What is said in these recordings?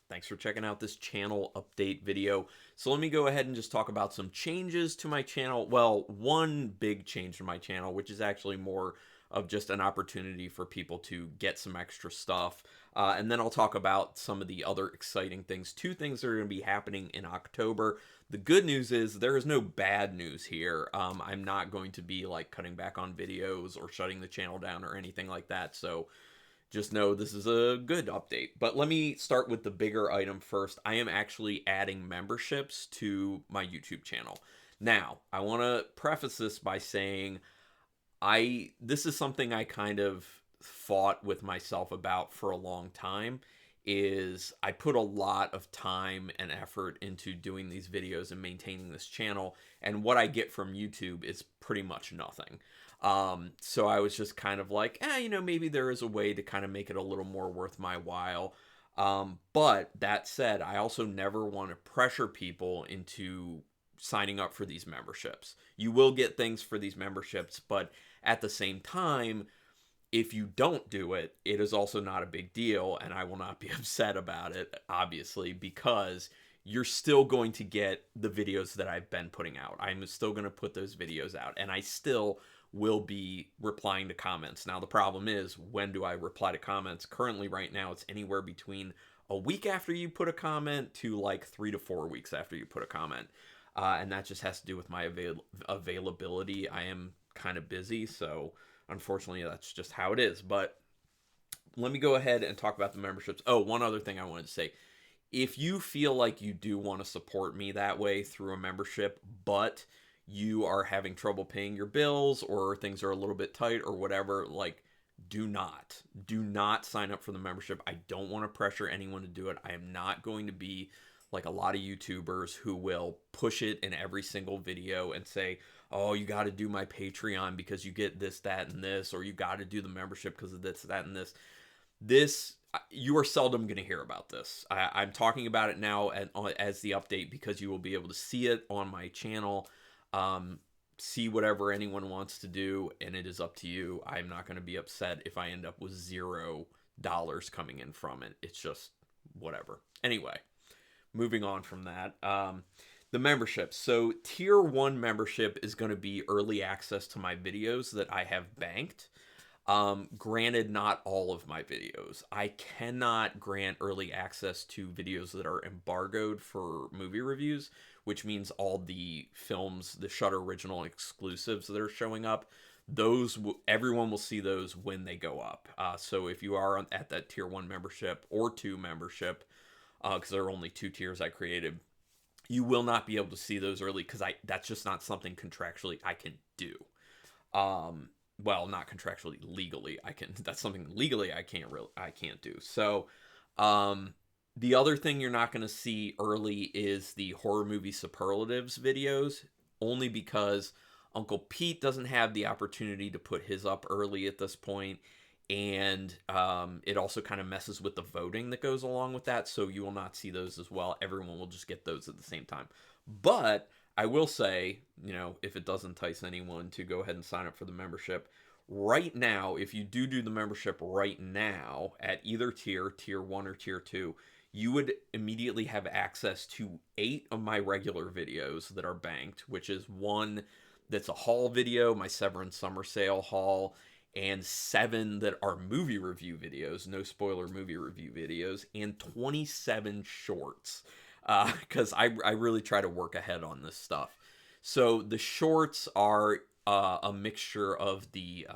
Thanks for checking out this channel update video. So let me go ahead and just talk about some changes to my channel. Well, one big change to my channel, which is actually more of just an opportunity for people to get some extra stuff. And then I'll talk about some of the other exciting things. Two things that are going to be happening in October. The good news is there is no bad news here. I'm not going to be like cutting back on videos or shutting the channel down or anything like that. So just know this is a good update. But let me start with the bigger item first. I am actually adding memberships to my YouTube channel. Now, I want to preface this by saying this is something I kind of fought with myself about for a long time. Is I put a lot of time and effort into doing these videos and maintaining this channel, and what I get from YouTube is pretty much nothing. So I was just kind of like, maybe there is a way to kind of make it a little more worth my while. But that said, I also never want to pressure people into signing up for these memberships. You will get things for these memberships, but at the same time, if you don't do it, it is also not a big deal, and I will not be upset about it, obviously, because you're still going to get the videos that I've been putting out. I'm still going to put those videos out, and I still will be replying to comments. Now, the problem is, when do I reply to comments? Currently, right now, it's anywhere between a week after you put a comment to like 3 to 4 weeks after you put a comment. And that just has to do with my availability. I am kind of busy, so unfortunately, that's just how it is. But let me go ahead and talk about the memberships. Oh, one other thing I wanted to say. If you feel like you do want to support me that way through a membership, but you are having trouble paying your bills or things are a little bit tight or whatever, like, do not sign up for the membership. I don't want to pressure anyone to do it. I am not going to be like a lot of YouTubers who will push it in every single video and say, oh, you got to do my Patreon because you get this, that, and this, or you got to do the membership because of this, that, and this. You are seldom going to hear about this. I'm talking about it now as the update because you will be able to see it on my channel, see whatever anyone wants to do, and it is up to you. I'm not going to be upset if I end up with $0 coming in from it. It's just whatever. Anyway, moving on from that. The membership. So tier 1 membership is going to be early access to my videos that I have banked. Granted, not all of my videos. I cannot grant early access to videos that are embargoed for movie reviews, which means all the films, the Shudder original exclusives that are showing up, everyone will see those when they go up. So if you are at that tier 1 membership or 2 membership, because there are only 2 tiers I created, you will not be able to see those early because that's just not something contractually I can do. Well, not contractually, legally I can. That's something legally I can't do. So, the other thing you're not going to see early is the horror movie superlatives videos, only because Uncle Pete doesn't have the opportunity to put his up early at this point, and it also kind of messes with the voting that goes along with that, so you will not see those as well. Everyone will just get those at the same time. But I will say, if it does entice anyone to go ahead and sign up for the membership, right now, if you do the membership right now at either tier 1 or tier 2, you would immediately have access to 8 of my regular videos that are banked, which is 1 that's a haul video, my Severance Summer Sale haul, and 7 that are movie review videos, no spoiler movie review videos, and 27 shorts, because I really try to work ahead on this stuff. So the shorts are a mixture of the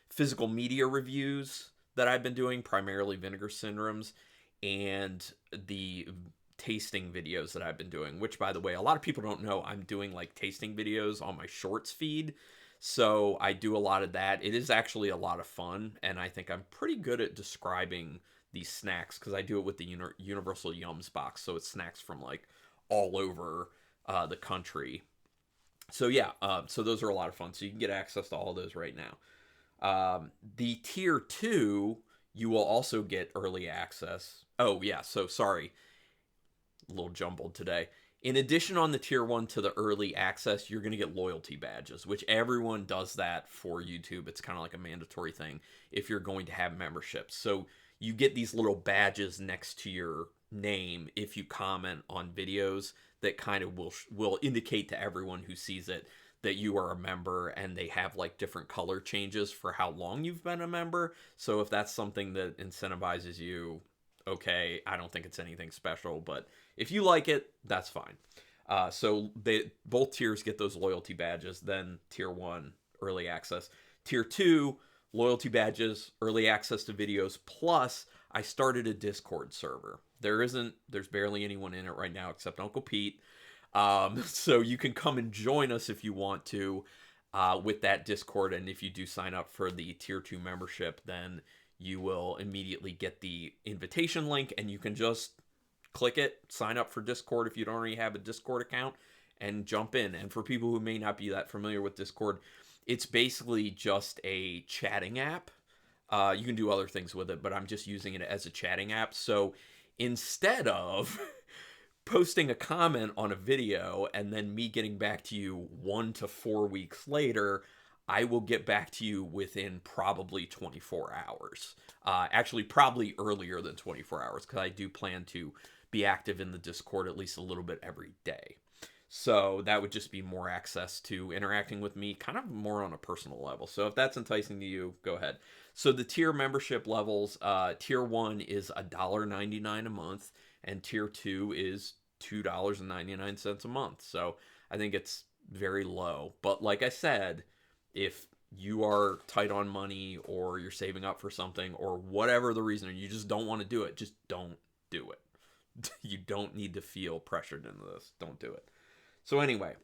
physical media reviews that I've been doing, primarily Vinegar Syndromes, and the tasting videos that I've been doing, which, by the way, a lot of people don't know I'm doing like tasting videos on my shorts feed. So I do a lot of that. It is actually a lot of fun, and I think I'm pretty good at describing these snacks because I do it with the Universal Yums box, so it's snacks from like all over the country. So yeah, so those are a lot of fun. So you can get access to all of those right now. The tier 2, you will also get early access. Oh yeah, so sorry, a little jumbled today. In addition, on the tier 1 to the early access, you're going to get loyalty badges, which everyone does that for YouTube. It's kind of like a mandatory thing if you're going to have memberships. So you get these little badges next to your name if you comment on videos that kind of will indicate to everyone who sees it that you are a member, and they have like different color changes for how long you've been a member. So if that's something that incentivizes you, okay, I don't think it's anything special, but if you like it, that's fine. So both tiers get those loyalty badges. Then tier 1, early access. Tier 2, loyalty badges, early access to videos, plus I started a Discord server. There's barely anyone in it right now except Uncle Pete. So you can come and join us if you want to with that Discord. And if you do sign up for the tier 2 membership, then you will immediately get the invitation link, and you can just click it, sign up for Discord if you don't already have a Discord account, and jump in. And for people who may not be that familiar with Discord, it's basically just a chatting app. You can do other things with it, but I'm just using it as a chatting app. So instead of posting a comment on a video and then me getting back to you 1 to 4 weeks later, I will get back to you within probably 24 hours. Actually, probably earlier than 24 hours, because I do plan to be active in the Discord at least a little bit every day. So that would just be more access to interacting with me, kind of more on a personal level. So if that's enticing to you, go ahead. So the tier membership levels, tier 1 is $1.99 a month, and tier 2 is $2.99 a month. So I think it's very low. But like I said, if you are tight on money, or you're saving up for something, or whatever the reason, or you just don't want to do it, just don't do it. You don't need to feel pressured into this. Don't do it. So anyway,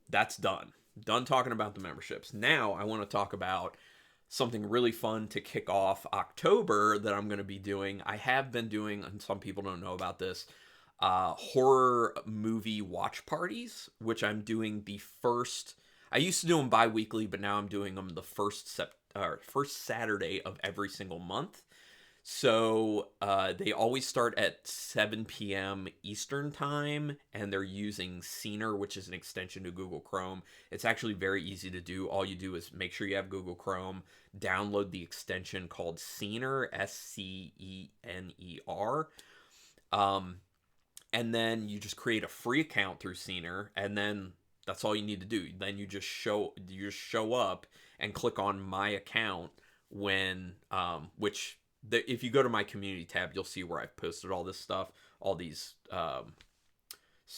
that's done. Done talking about the memberships. Now I want to talk about something really fun to kick off October that I'm going to be doing. I have been doing, and some people don't know about this, horror movie watch parties, which I'm doing the first. I used to do them bi-weekly, but now I'm doing them the first Saturday of every single month. So they always start at 7 p.m. Eastern time, and they're using Scener, which is an extension to Google Chrome. It's actually very easy to do. All you do is make sure you have Google Chrome, download the extension called Scener, Scener, and then you just create a free account through Scener, and then that's all you need to do. Then you just show up and click on My Account when if you go to my community tab, you'll see where I've posted all this stuff, all these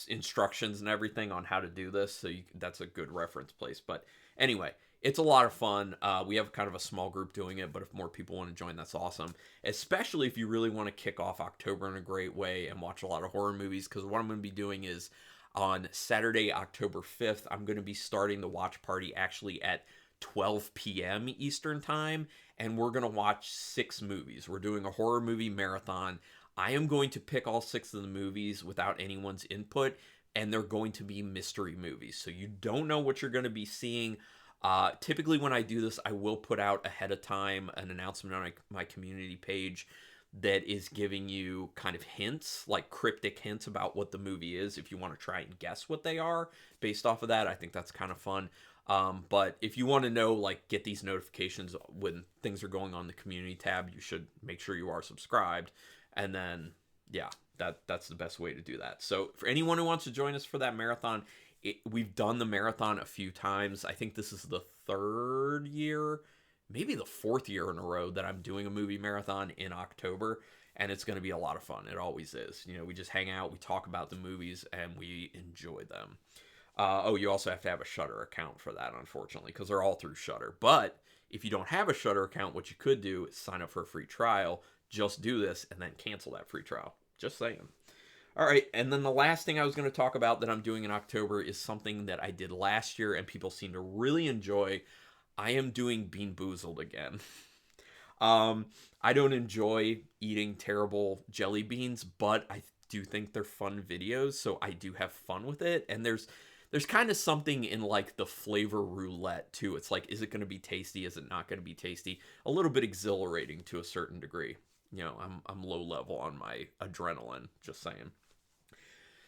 instructions and everything on how to do this. So that's a good reference place. But anyway, it's a lot of fun. We have kind of a small group doing it, but if more people want to join, that's awesome. Especially if you really want to kick off October in a great way and watch a lot of horror movies, because what I'm going to be doing is on Saturday, October 5th, I'm going to be starting the watch party actually at 12 p.m. Eastern time, and we're going to watch 6 movies. We're doing a horror movie marathon. I am going to pick all 6 of the movies without anyone's input, and they're going to be mystery movies. So you don't know what you're going to be seeing. Typically when I do this, I will put out ahead of time an announcement on my community page that is giving you kind of hints, like cryptic hints about what the movie is, if you want to try and guess what they are based off of that. I think that's kind of fun. But if you want to know, like, get these notifications when things are going on the community tab, you should make sure you are subscribed. And then, yeah, that's the best way to do that. So for anyone who wants to join us for that marathon, we've done the marathon a few times. I think this is the 3rd year, maybe the 4th year in a row that I'm doing a movie marathon in October, and it's going to be a lot of fun. It always is. You know, we just hang out, we talk about the movies, and we enjoy them. You also have to have a Shudder account for that, unfortunately, because they're all through Shudder. But if you don't have a Shudder account, what you could do is sign up for a free trial, just do this, and then cancel that free trial. Just saying. All right, and then the last thing I was going to talk about that I'm doing in October is something that I did last year and people seem to really enjoy. I am doing Bean Boozled again. I don't enjoy eating terrible jelly beans, but I do think they're fun videos, so I do have fun with it. And there's kind of something in like the flavor roulette too. It's like, is it going to be tasty? Is it not going to be tasty? A little bit exhilarating to a certain degree. You know, I'm low level on my adrenaline, just saying.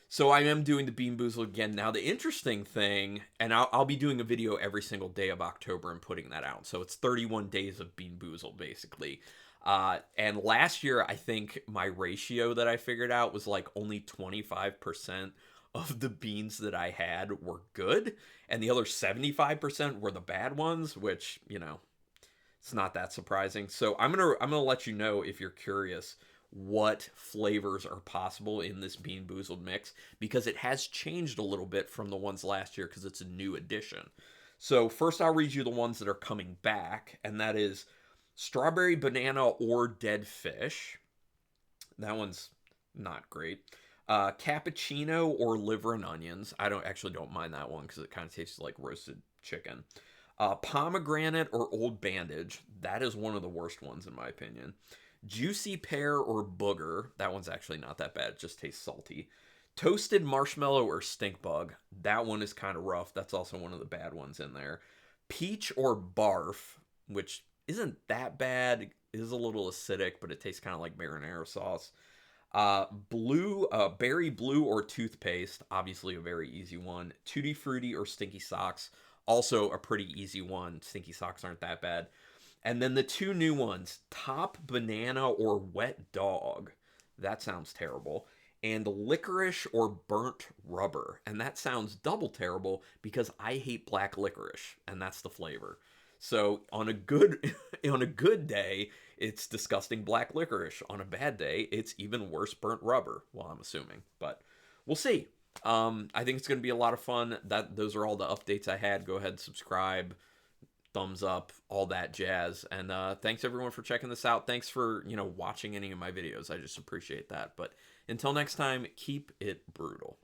So I am doing the Bean Boozled again. Now the interesting thing, and I'll be doing a video every single day of October and putting that out. So it's 31 days of Bean Boozled basically. And last year, I think my ratio that I figured out was like only 25% of the beans that I had were good, and the other 75% were the bad ones, which, it's not that surprising. So I'm gonna let you know, if you're curious, what flavors are possible in this Bean Boozled mix, because it has changed a little bit from the ones last year because it's a new edition. So first I'll read you the ones that are coming back, and that is strawberry banana or dead fish. That one's not great. Cappuccino or liver and onions. I don't mind that one because it kind of tastes like roasted chicken. Pomegranate or Old Bandage. That is one of the worst ones in my opinion. Juicy pear or booger. That one's actually not that bad. It just tastes salty. Toasted marshmallow or stink bug. That one is kind of rough. That's also one of the bad ones in there. Peach or barf, which isn't that bad. It is a little acidic, but it tastes kind of like marinara sauce. Berry blue or toothpaste, obviously a very easy one. Tutti frutti or stinky socks, also a pretty easy one. Stinky socks aren't that bad. And then the two new ones, top banana or wet dog. That sounds terrible. And licorice or burnt rubber. And that sounds double terrible because I hate black licorice, and that's the flavor. So on a good on a good day, it's disgusting black licorice. On a bad day, it's even worse burnt rubber. Well, I'm assuming, but we'll see. I think it's going to be a lot of fun. Those are all the updates I had. Go ahead, subscribe, thumbs up, all that jazz. And thanks everyone for checking this out. Thanks for watching any of my videos. I just appreciate that. But until next time, keep it brutal.